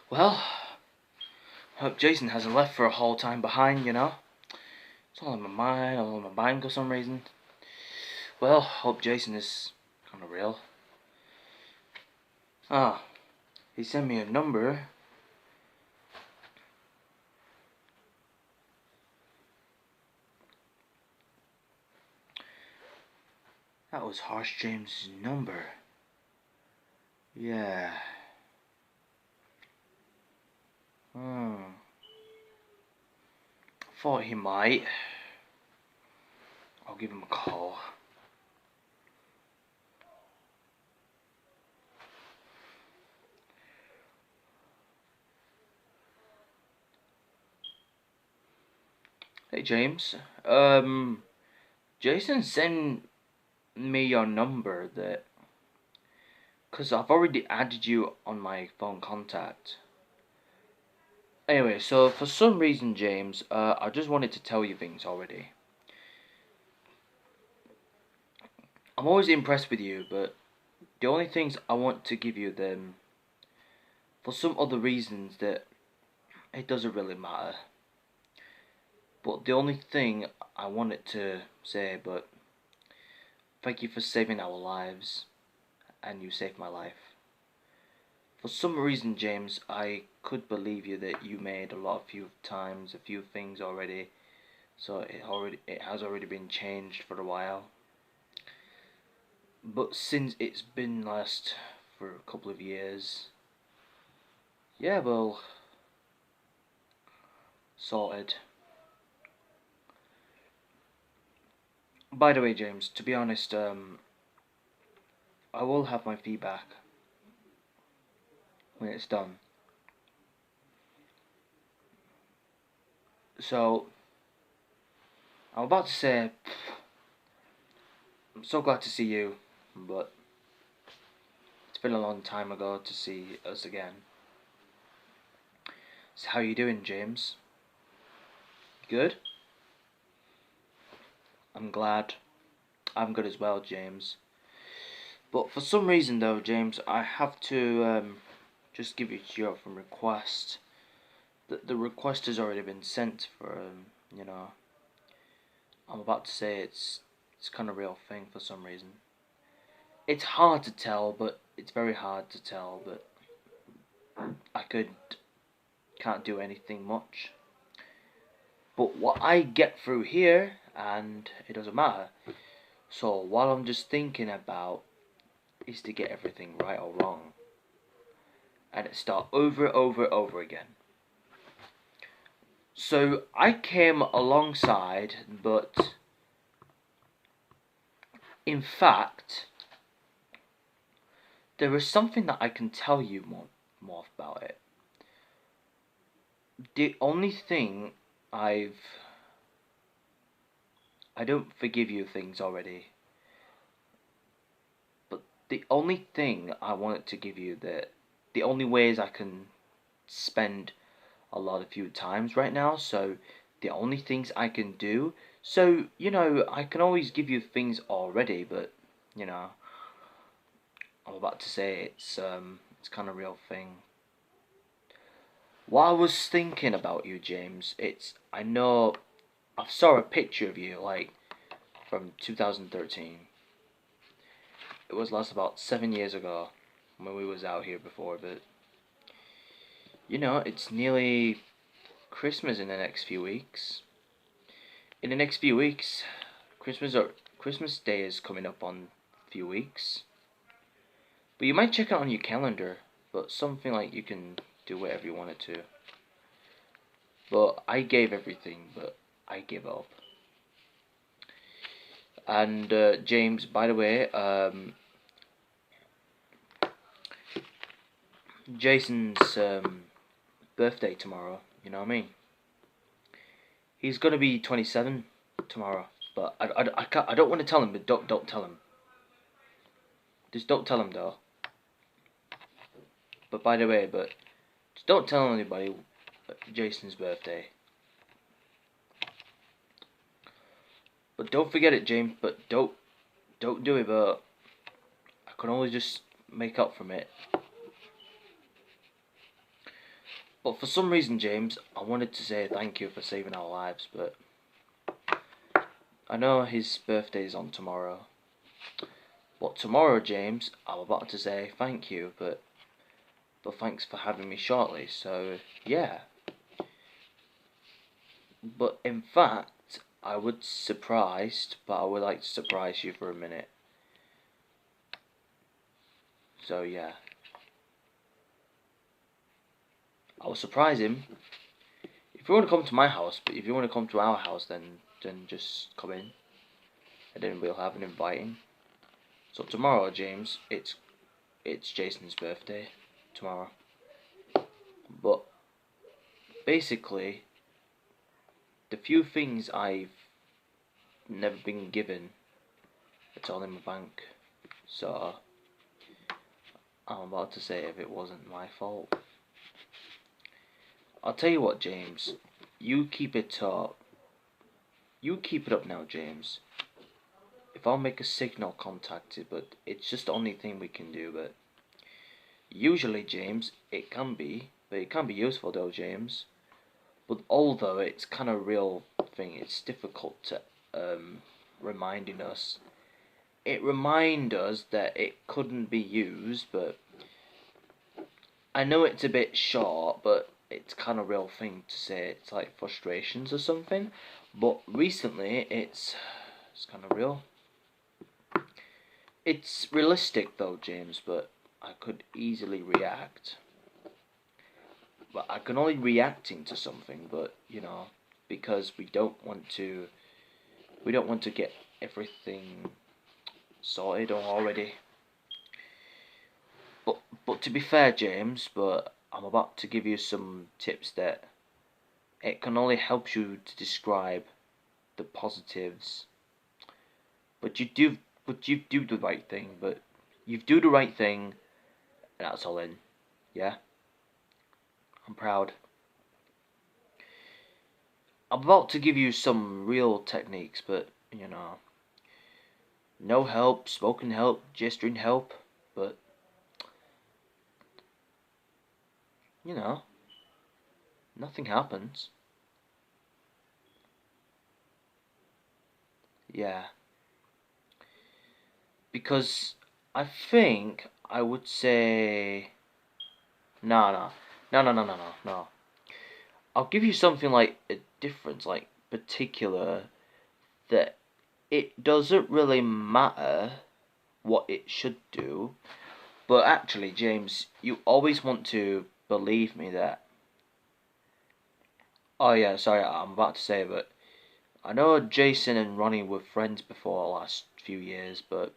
Well, hope Jason hasn't left for a whole time behind, It's all in my mind, all in my mind for some reason. Well, hope Jason is kind of real. Ah, he sent me a number. That was Harsh James' number. Yeah. Hmm. Thought he might. I'll give him a call. Hey James. Jason sent me your number cause I've already added you on my phone contact. Anyway, so for some reason, James, I just wanted to tell you things already. I'm always impressed with you, but the only things I want to give you them for some other reasons that it doesn't really matter. But the only thing I wanted to say, but thank you for saving our lives, and you saved my life. For some reason, James, I could believe you that you made a few things already, so it has already been changed for a while. But since it's been last for a couple of years, yeah, well, sorted. By the way, James, to be honest, I will have my feedback when it's done. So, I'm about to say, I'm so glad to see you, but it's been a long time ago to see us again. So, how you doing, James? Good? I'm glad. I'm good as well, James. But for some reason, though, James, I have to just give you your from request. The request has already been sent for I'm about to say it's kind of real thing for some reason. It's hard to tell, but it's very hard to tell. But I can't do anything much. But what I get through here, and it doesn't matter. So what I'm just thinking about is to get everything right or wrong, and it start over again. So I came alongside, but in fact, there is something that I can tell you more about it. The only thing I've I don't forgive you things already, but the only thing I wanted to give you that the only ways I can spend a lot of few times right now, so the only things I can do, so I can always give you things already, but you know I'm about to say it's kind of real thing. What I was thinking about you, James, it's I know I saw a picture of you like from 2013. It was last about 7 years ago when we was out here before, but it's nearly Christmas in the next few weeks. In the next few weeks, Christmas Day is coming up on a few weeks. But you might check it on your calendar, but something like you can do whatever you wanted to. But I gave everything, but I give up. And James, by the way, Jason's birthday tomorrow. You know what I mean? He's gonna be 27 tomorrow, but I can't. I don't want to tell him, but don't tell him. Just don't tell him though. But by the way, just don't tell anybody Jason's birthday. But don't forget it, James. But don't do it. But I can always just make up from it. But for some reason, James, I wanted to say thank you for saving our lives, but I know his birthday is on tomorrow. But tomorrow, James, I'm about to say thank you, but thanks for having me shortly, so yeah. But in fact, I was surprised, but I would like to surprise you for a minute. So yeah. I'll surprise him. If you want to come to my house, but if you want to come to our house, then just come in, and then we'll have an inviting. So tomorrow, James, it's Jason's birthday tomorrow. But basically, the few things I've never been given, it's all in my bank. So I'm about to say if it wasn't my fault. I'll tell you what, James. You keep it up. You keep it up now, James. If I'll make a signal contact it, but it's just the only thing we can do, but usually, James, it can be, but it can be useful though, James. But although it's kind of a real thing, it's difficult to reminding us. It reminds us that it couldn't be used, but I know it's a bit short, but it's kind of real thing to say. It's like frustrations or something. But recently, it's kind of real. It's realistic though, James, but I could easily react. But I can only reacting to something, but you know, because we don't want to get everything sorted or already. But to be fair, James, but I'm about to give you some tips that it can only help you to describe the positives. But you do the right thing. But you do the right thing, and that's all in. Yeah, I'm proud. I'm about to give you some real techniques, but you know, no help, spoken help, gesturing help, but you know, nothing happens. Yeah, because I think I would say no, no, no. I'll give you something like a difference, like particular that it doesn't really matter what it should do, but actually, James, you always want to believe me that. Oh yeah, sorry, I'm about to say, but I know Jason and Ronnie were friends before the last few years, but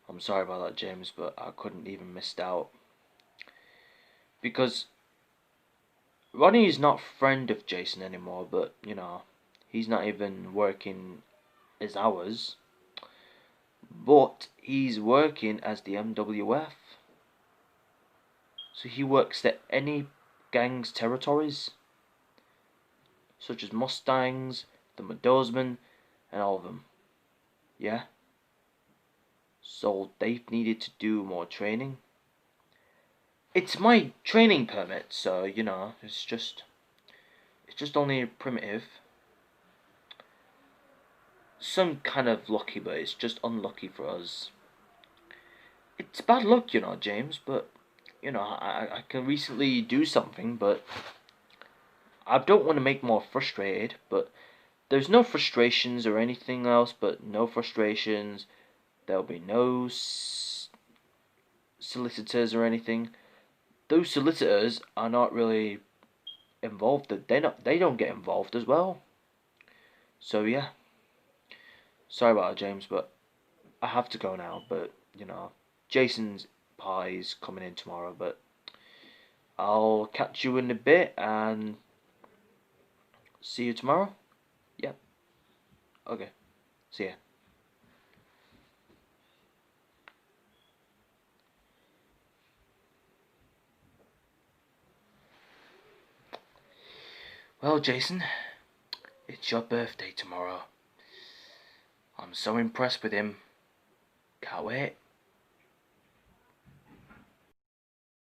I'm sorry about that, James, but I couldn't even miss out because Ronnie is not friend of Jason anymore, but you know, he's not even working his hours, but he's working as the MWF. So he works at any gang's territories, such as Mustangs, the Medozmen, and all of them. Yeah? So they've needed to do more training. It's my training permit, so you know, it's just only primitive. Some kind of lucky, but it's just unlucky for us. It's bad luck, you know, James, but you know, I can recently do something, but I don't want to make more frustrated, but there's no frustrations or anything else, but no frustrations. There'll be no solicitors or anything. Those solicitors are not really involved. They don't get involved as well. So yeah, sorry about it, James, but I have to go now. But you know, Jason's pie's coming in tomorrow, but I'll catch you in a bit and see you tomorrow. Yep. Okay. See ya. Well, Jason, it's your birthday tomorrow. I'm so impressed with him. Can't wait.